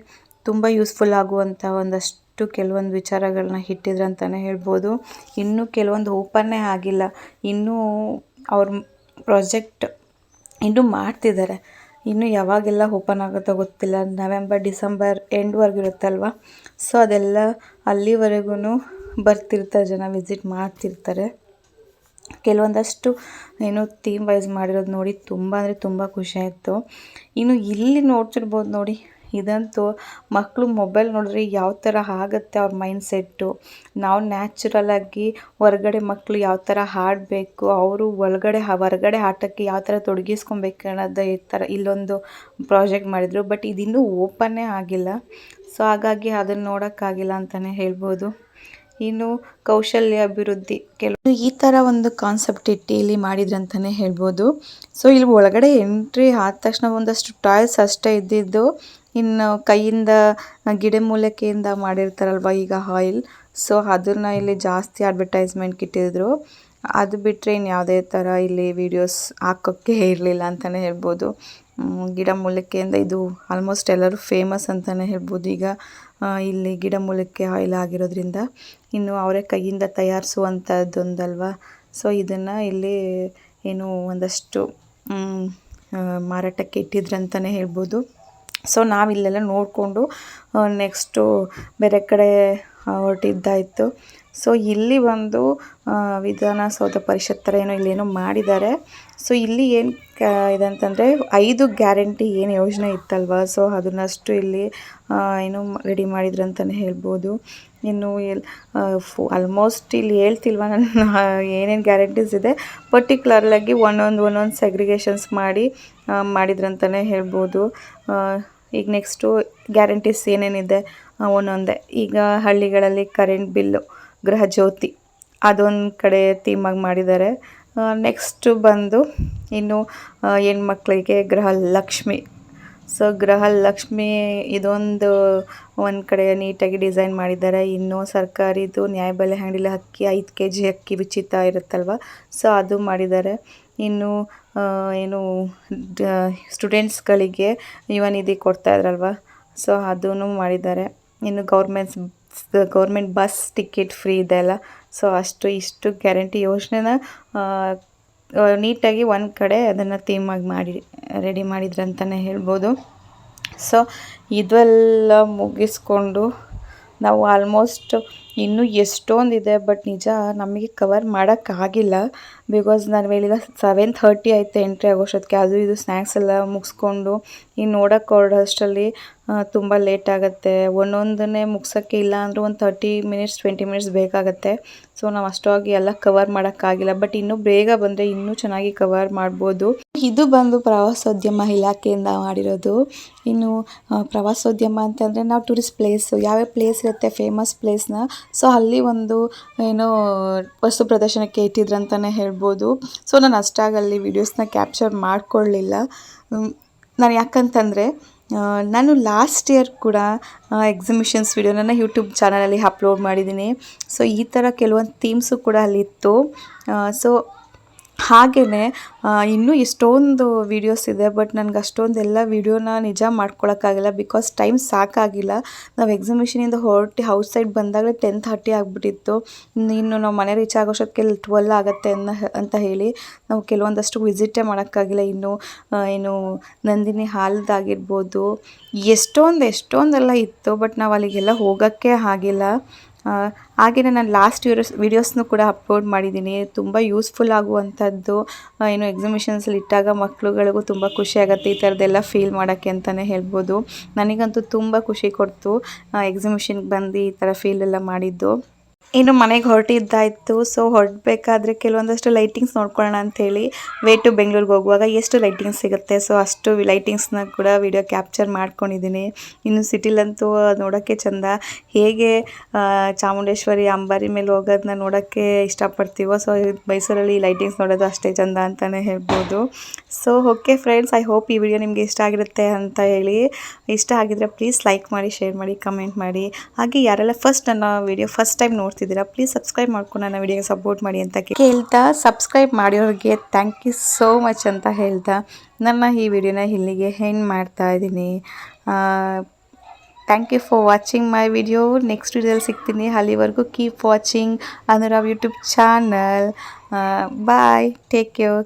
ತುಂಬ ಯೂಸ್ಫುಲ್ ಆಗುವಂಥ ಒಂದಷ್ಟು ಕೆಲವೊಂದು ವಿಚಾರಗಳನ್ನ ಇಟ್ಟಿದ್ರು ಅಂತಲೇ ಹೇಳ್ಬೋದು. ಇನ್ನೂ ಕೆಲವೊಂದು ಓಪನ್ನೇ ಆಗಿಲ್ಲ, ಇನ್ನೂ ಅವ್ರ ಪ್ರಾಜೆಕ್ಟ್ ಇನ್ನೂ ಮಾಡ್ತಿದ್ದಾರೆ. ಇನ್ನು ಯಾವಾಗೆಲ್ಲ ಓಪನ್ ಆಗುತ್ತೋ ಗೊತ್ತಿಲ್ಲ, ನವೆಂಬರ್ ಡಿಸೆಂಬರ್ ಎಂಡ್ವರೆಗೂ ಇರುತ್ತಲ್ವ. ಸೊ ಅದೆಲ್ಲ ಅಲ್ಲಿವರೆಗೂ ಬರ್ತಿರ್ತಾರೆ ಜನ, ವಿಸಿಟ್ ಮಾಡ್ತಿರ್ತಾರೆ. ಕೆಲವೊಂದಷ್ಟು ಏನು ಥೀಮ್ ವೈಸ್ ಮಾಡಿರೋದು ನೋಡಿ ತುಂಬ ಅಂದರೆ ತುಂಬ ಖುಷಿಯಾಯಿತು. ಇನ್ನು ಇಲ್ಲಿ ನೋಡ್ತಿರ್ಬೋದು ನೋಡಿ, ಇದಂತೂ ಮಕ್ಕಳು ಮೊಬೈಲ್ ನೋಡಿದ್ರೆ ಯಾವ ಥರ ಆಗುತ್ತೆ ಅವ್ರ ಮೈಂಡ್ ಸೆಟ್ಟು. ನಾವು ನ್ಯಾಚುರಲಾಗಿ ಹೊರಗಡೆ ಮಕ್ಕಳು ಯಾವ ಥರ ಆಡಬೇಕು, ಅವರು ಹೊರಗಡೆ ಆಟಕ್ಕೆ ಯಾವ ಥರ ತೊಡಗಿಸ್ಕೊಬೇಕು ಅನ್ನೋದು ಈ ಥರ ಇಲ್ಲೊಂದು ಪ್ರಾಜೆಕ್ಟ್ ಮಾಡಿದರು. ಬಟ್ ಇದಿನ್ನೂ ಓಪನ್ನೇ ಆಗಿಲ್ಲ, ಸೊ ಹಾಗಾಗಿ ಅದನ್ನು ನೋಡೋಕ್ಕಾಗಿಲ್ಲ ಅಂತಲೇ ಹೇಳ್ಬೋದು. ಇನ್ನು ಕೌಶಲ್ಯ ಅಭಿವೃದ್ಧಿ ಈ ಥರ ಒಂದು ಕಾನ್ಸೆಪ್ಟ್ ಇಟ್ಟು ಇಲ್ಲಿ ಮಾಡಿದ್ರು ಅಂತಲೇ ಹೇಳ್ಬೋದು. ಸೊ ಇಲ್ಲಿ ಒಳಗಡೆ ಎಂಟ್ರಿ ಆದ ತಕ್ಷಣ ಒಂದಷ್ಟು ಟಾಯ್ಸ್ ಅಷ್ಟೇ ಇದ್ದಿದ್ದು, ಇನ್ನು ಕೈಯಿಂದ ಗಿಡಮೂಲಿಕೆಯಿಂದ ಮಾಡಿರ್ತಾರಲ್ವ ಈಗ ಆಯಿಲ್, ಸೊ ಅದನ್ನು ಇಲ್ಲಿ ಜಾಸ್ತಿ ಅಡ್ವರ್ಟೈಸ್ಮೆಂಟ್ಗೆ ಇಟ್ಟಿದ್ರು. ಅದು ಬಿಟ್ಟರೆ ಇನ್ನು ಯಾವುದೇ ಥರ ಇಲ್ಲಿ ವೀಡಿಯೋಸ್ ಹಾಕೋಕ್ಕೆ ಇರಲಿಲ್ಲ ಅಂತಲೇ ಹೇಳ್ಬೋದು. ಗಿಡಮೂಲಿಕೆಯಿಂದ ಇದು ಆಲ್ಮೋಸ್ಟ್ ಎಲ್ಲರೂ ಫೇಮಸ್ ಅಂತಲೇ ಹೇಳ್ಬೋದು ಈಗ ಇಲ್ಲಿ ಗಿಡಮೂಲಿಕೆ ಆಯಿಲ್ ಆಗಿರೋದ್ರಿಂದ. ಇನ್ನು ಅವರೇ ಕೈಯಿಂದ ತಯಾರಿಸುವಂಥದ್ದೊಂದಲ್ವ, ಸೊ ಇದನ್ನು ಇಲ್ಲಿ ಏನು ಒಂದಷ್ಟು ಮಾರಾಟಕ್ಕೆ ಇಟ್ಟಿದ್ರು ಅಂತಲೇ ಹೇಳ್ಬೋದು. ಸೊ ನಾವಿಲ್ಲೆಲ್ಲ ನೋಡಿಕೊಂಡು ನೆಕ್ಸ್ಟು ಬೇರೆ ಕಡೆ ಹೊರಟಿದ್ದಾಯಿತು. ಸೊ ಇಲ್ಲಿ ಒಂದು ವಿಧಾನಸೌಧ ಪರಿಷತ್ ಥರ ಇಲ್ಲೇನೋ ಮಾಡಿದ್ದಾರೆ. ಸೊ ಇಲ್ಲಿ ಏನು ಇದಂತಂದರೆ 5 ಗ್ಯಾರಂಟಿ ಏನು ಯೋಜನೆ ಇತ್ತಲ್ವ, ಸೊ ಅದನ್ನಷ್ಟು ಇಲ್ಲಿ ಏನು ರೆಡಿ ಮಾಡಿದ್ರು ಅಂತಲೇ ಹೇಳ್ಬೋದು. ಇನ್ನು ಆಲ್ಮೋಸ್ಟ್ ಇಲ್ಲಿ ಹೇಳ್ತಿಲ್ವ ನಾನು ಏನೇನು ಗ್ಯಾರಂಟೀಸ್ ಇದೆ, ಪರ್ಟಿಕ್ಯುಲರ್ಲಾಗಿ ಒಂದೊಂದು ಸೆಗ್ರಿಗೇಷನ್ಸ್ ಮಾಡಿದ್ರು ಅಂತಲೇ ಹೇಳ್ಬೋದು. ಈಗ ನೆಕ್ಸ್ಟು ಗ್ಯಾರಂಟೀಸ್ ಏನೇನಿದೆ ಒಂದೊಂದೇ. ಈಗ ಹಳ್ಳಿಗಳಲ್ಲಿ ಕರೆಂಟ್ ಬಿಲ್ಲು, ಗೃಹ ಜ್ಯೋತಿ ಅದೊಂದು ಕಡೆ ಥೀಮಾಗಿ ಮಾಡಿದ್ದಾರೆ. ನೆಕ್ಸ್ಟು ಬಂದು ಇನ್ನು ಹೆಣ್ಮಕ್ಳಿಗೆ ಗೃಹಲಕ್ಷ್ಮಿ. ಸೊ ಗೃಹಲಕ್ಷ್ಮಿ ಇದೊಂದು ಒಂದು ಕಡೆ ನೀಟಾಗಿ ಡಿಸೈನ್ ಮಾಡಿದ್ದಾರೆ. ಇನ್ನು ಸರ್ಕಾರಿದು ನ್ಯಾಯಬೆಲೆ ಅಂಗಡಿಲಿ ಅಕ್ಕಿ 5 kg ಅಕ್ಕಿ ಉಚಿತ ಇರುತ್ತಲ್ವ, ಸೊ ಅದು ಮಾಡಿದ್ದಾರೆ. ಇನ್ನು ಏನು ಸ್ಟೂಡೆಂಟ್ಸ್ಗಳಿಗೆ ಯುವ ನಿಧಿ ಕೊಡ್ತಾಯಿದ್ರಲ್ವ, ಸೊ ಅದೂ ಮಾಡಿದ್ದಾರೆ. ಇನ್ನು ಗೌರ್ಮೆಂಟ್ ಬಸ್ ಟಿಕೆಟ್ ಫ್ರೀ ಇದೆ ಅಲ್ಲ, ಸೊ ಅಷ್ಟು ಇಷ್ಟು ಗ್ಯಾರಂಟಿ ಯೋಜನೆನ ನೀಟಾಗಿ ಒಂದು ಕಡೆ ಅದನ್ನು ಥೀಮಾಗಿ ರೆಡಿ ಮಾಡಿದ್ರಂತಲೇ ಹೇಳ್ಬೋದು. ಸೊ ಇದೆಲ್ಲ ಮುಗಿಸ್ಕೊಂಡು ನಾವು ಆಲ್ಮೋಸ್ಟ್ ಇನ್ನೂ ಎಷ್ಟೊಂದಿದೆ, ಬಟ್ ನಿಜ ನಮಗೆ ಕವರ್ ಮಾಡೋಕ್ಕಾಗಿಲ್ಲ. ಬಿಕಾಸ್ ನಾನು ಹೇಳಿದ 7:30 ಆಯಿತು ಎಂಟ್ರಿ ಆಗೋಷ್ಟೊತ್ತಿಗೆ. ಅದು ಇದು ಸ್ನ್ಯಾಕ್ಸ್ ಎಲ್ಲ ಮುಗಿಸ್ಕೊಂಡು ಇನ್ನು ನೋಡೋಕ್ಕೆ ಹೊರಡೋಷ್ಟರಲ್ಲಿ ತುಂಬ ಲೇಟ್ ಆಗುತ್ತೆ. ಒಂದೊಂದನ್ನೇ ಮುಗ್ಸೋಕ್ಕೆ ಇಲ್ಲ ಅಂದರೂ ಒಂದು 30 ಮಿನಿಟ್ಸ್ 20 ಮಿನಿಟ್ಸ್ ಬೇಕಾಗುತ್ತೆ. ಸೊ ನಾವು ಅಷ್ಟಾಗಿ ಎಲ್ಲ ಕವರ್ ಮಾಡೋಕ್ಕಾಗಿಲ್ಲ. ಬಟ್ ಇನ್ನೂ ಬೇಗ ಬಂದರೆ ಇನ್ನೂ ಚೆನ್ನಾಗಿ ಕವರ್ ಮಾಡ್ಬೋದು. ಇದು ಬಂದು ಪ್ರವಾಸೋದ್ಯಮ ಇಲಾಖೆಯಿಂದ ಮಾಡಿರೋದು. ಇನ್ನು ಪ್ರವಾಸೋದ್ಯಮ ಅಂತಂದರೆ ನಾವು ಟೂರಿಸ್ಟ್ ಪ್ಲೇಸು ಯಾವ್ಯಾವ ಪ್ಲೇಸ್ ಇರುತ್ತೆ ಫೇಮಸ್ ಪ್ಲೇಸ್ನ, ಸೊ ಅಲ್ಲಿ ಒಂದು ಏನೋ ವಸ್ತು ಪ್ರದರ್ಶನಕ್ಕೆ ಇಟ್ಟಿದ್ರಂತಲೇ ಹೇಳ್ಬೋದು. ಸೊ ನಾನು ಅಷ್ಟಾಗಿ ಅಲ್ಲಿ ವೀಡಿಯೋಸ್ನ ಕ್ಯಾಪ್ಚರ್ ಮಾಡ್ಕೊಳ್ಳಿಲ್ಲ. ನಾನು ಯಾಕಂತಂದರೆ ನಾನು ಲಾಸ್ಟ್ ಇಯರ್ ಕೂಡ ಎಕ್ಸಿಬಿಷನ್ಸ್ ವಿಡಿಯೋ ನನ್ನ ಯೂಟ್ಯೂಬ್ ಚಾನಲಲ್ಲಿ ಅಪ್ಲೋಡ್ ಮಾಡಿದ್ದೀನಿ. ಸೊ ಈ ಥರ ಕೆಲವೊಂದು ಥೀಮ್ಸು ಕೂಡ ಅಲ್ಲಿತ್ತು. ಸೊ ಹಾಗೆಯೇ ಇನ್ನೂ ಎಷ್ಟೊಂದು ವೀಡಿಯೋಸ್ ಇದೆ, ಬಟ್ ನನಗೆ ಅಷ್ಟೊಂದೆಲ್ಲ ವೀಡಿಯೋನ ನಿಜ ಮಾಡ್ಕೊಳಕ್ಕಾಗಿಲ್ಲ. Because time ಸಾಕಾಗಿಲ್ಲ. ನಾವು ಎಕ್ಸಿಬಿಷನಿಂದ ಹೊರಟು ಔಟ್ಸೈಡ್ ಬಂದಾಗಲೇ 10:30 ಆಗಿಬಿಟ್ಟಿತ್ತು. ಇನ್ನು ನಾವು ಮನೆ ರೀಚ್ ಆಗೋಷ್ಟೊತ್ತಿಗೆ 12 ಆಗುತ್ತೆ ಅಂತ ಹೇಳಿ ನಾವು ಕೆಲವೊಂದಷ್ಟು ವಿಸಿಟೇ ಮಾಡೋಕ್ಕಾಗಿಲ್ಲ. ಏನು ನಂದಿನಿ ಹಾಲ್ದಾಗಿರ್ಬೋದು, ಎಷ್ಟೊಂದೆಲ್ಲ ಇತ್ತು, ಬಟ್ ನಾವು ಅಲ್ಲಿಗೆಲ್ಲ ಹೋಗೋಕ್ಕೆ ಆಗಿಲ್ಲ. ಹಾಗೆಯೇ ನಾನು ಲಾಸ್ಟ್ ವೀಡಿಯೋಸ್ನೂ ಕೂಡ ಅಪ್ಲೋಡ್ ಮಾಡಿದ್ದೀನಿ. ತುಂಬ ಯೂಸ್ಫುಲ್ ಆಗುವಂಥದ್ದು. ಏನು ಎಕ್ಸಿಬಿಷನ್ಸಲ್ಲಿ ಇಟ್ಟಾಗ ಮಕ್ಳುಗಳಿಗೂ ತುಂಬ ಖುಷಿ ಆಗುತ್ತೆ ಈ ಥರದ್ದೆಲ್ಲ ಫೀಲ್ ಮಾಡೋಕ್ಕೆ ಅಂತಲೇ ಹೇಳ್ಬೋದು. ನನಗಂತೂ ತುಂಬ ಖುಷಿ ಕೊಡ್ತು ಎಕ್ಸಿಬಿಷನ್ಗೆ ಬಂದು ಈ ಥರ ಫೀಲ್ ಎಲ್ಲ ಮಾಡಿದ್ದು. ಇನ್ನು ಮನೆಗೆ ಹೊರಟಿದ್ದಾಯಿತು. ಸೊ ಹೊರಡಬೇಕಾದ್ರೆ ಕೆಲವೊಂದಷ್ಟು ಲೈಟಿಂಗ್ಸ್ ನೋಡ್ಕೊಳ್ಳೋಣ ಅಂಥೇಳಿ ಟು ಬೆಂಗಳೂರಿಗೆ ಹೋಗುವಾಗ ಎಷ್ಟು ಲೈಟಿಂಗ್ಸ್ ಸಿಗುತ್ತೆ, ಸೊ ಅಷ್ಟು ಲೈಟಿಂಗ್ಸ್ನ ಕೂಡ ವಿಡಿಯೋ ಕ್ಯಾಪ್ಚರ್ ಮಾಡ್ಕೊಂಡಿದ್ದೀನಿ. ಇನ್ನು ಸಿಟಿಲಂತೂ ನೋಡೋಕ್ಕೆ ಚೆಂದ. ಹೇಗೆ ಚಾಮುಂಡೇಶ್ವರಿ ಅಂಬಾರಿ ಮೇಲೆ ಹೋಗೋದನ್ನ ನೋಡೋಕ್ಕೆ ಇಷ್ಟಪಡ್ತೀವೋ, ಸೊ ಮೈಸೂರಲ್ಲಿ ಲೈಟಿಂಗ್ಸ್ ನೋಡೋದು ಅಷ್ಟೇ ಚೆಂದ ಅಂತಲೇ ಹೇಳ್ಬೋದು. So okay friends, I hope ಈ ವಿಡಿಯೋ ನಿಮಗೆ ಇಷ್ಟ ಆಗಿರುತ್ತೆ ಅಂತ ಹೇಳಿ. ಇಷ್ಟ ಆಗಿದ್ರೆ ಪ್ಲೀಸ್ ಲೈಕ್ ಮಾಡಿ, ಶೇರ್ ಮಾಡಿ, ಕಮೆಂಟ್ ಮಾಡಿ. ಹಾಗೆ ಯಾರೆಲ್ಲ ನನ್ನ ವಿಡಿಯೋ ಫಸ್ಟ್ ಟೈಮ್ ನೋಡ್ತಿದ್ದೀರಾ ಪ್ಲೀಸ್ ಸಬ್ಸ್ಕ್ರೈಬ್ ಮಾಡ್ಕೊಂಡು ನನ್ನ ವಿಡಿಯೋಗೆ ಸಪೋರ್ಟ್ ಮಾಡಿ ಅಂತ ಕೇಳ್ತಾ, ಸಬ್ಸ್ಕ್ರೈಬ್ ಮಾಡಿರೋರಿಗೆ ಥ್ಯಾಂಕ್ ಯು ಸೋ ಮಚ್ ಅಂತ ಹೇಳ್ತಾ ನನ್ನ ಈ ವಿಡಿಯೋನ ಇಲ್ಲಿಗೆ ಎಂಡ್ ಮಾಡ್ತಾ ಇದ್ದೀನಿ. Thank you for watching my video. Next ವಿಡಿಯೋದಲ್ಲಿ ಸಿಗ್ತೀನಿ. ಅಲ್ಲಿವರೆಗೂ keep watching Anurav YouTube channel. Bye, take care.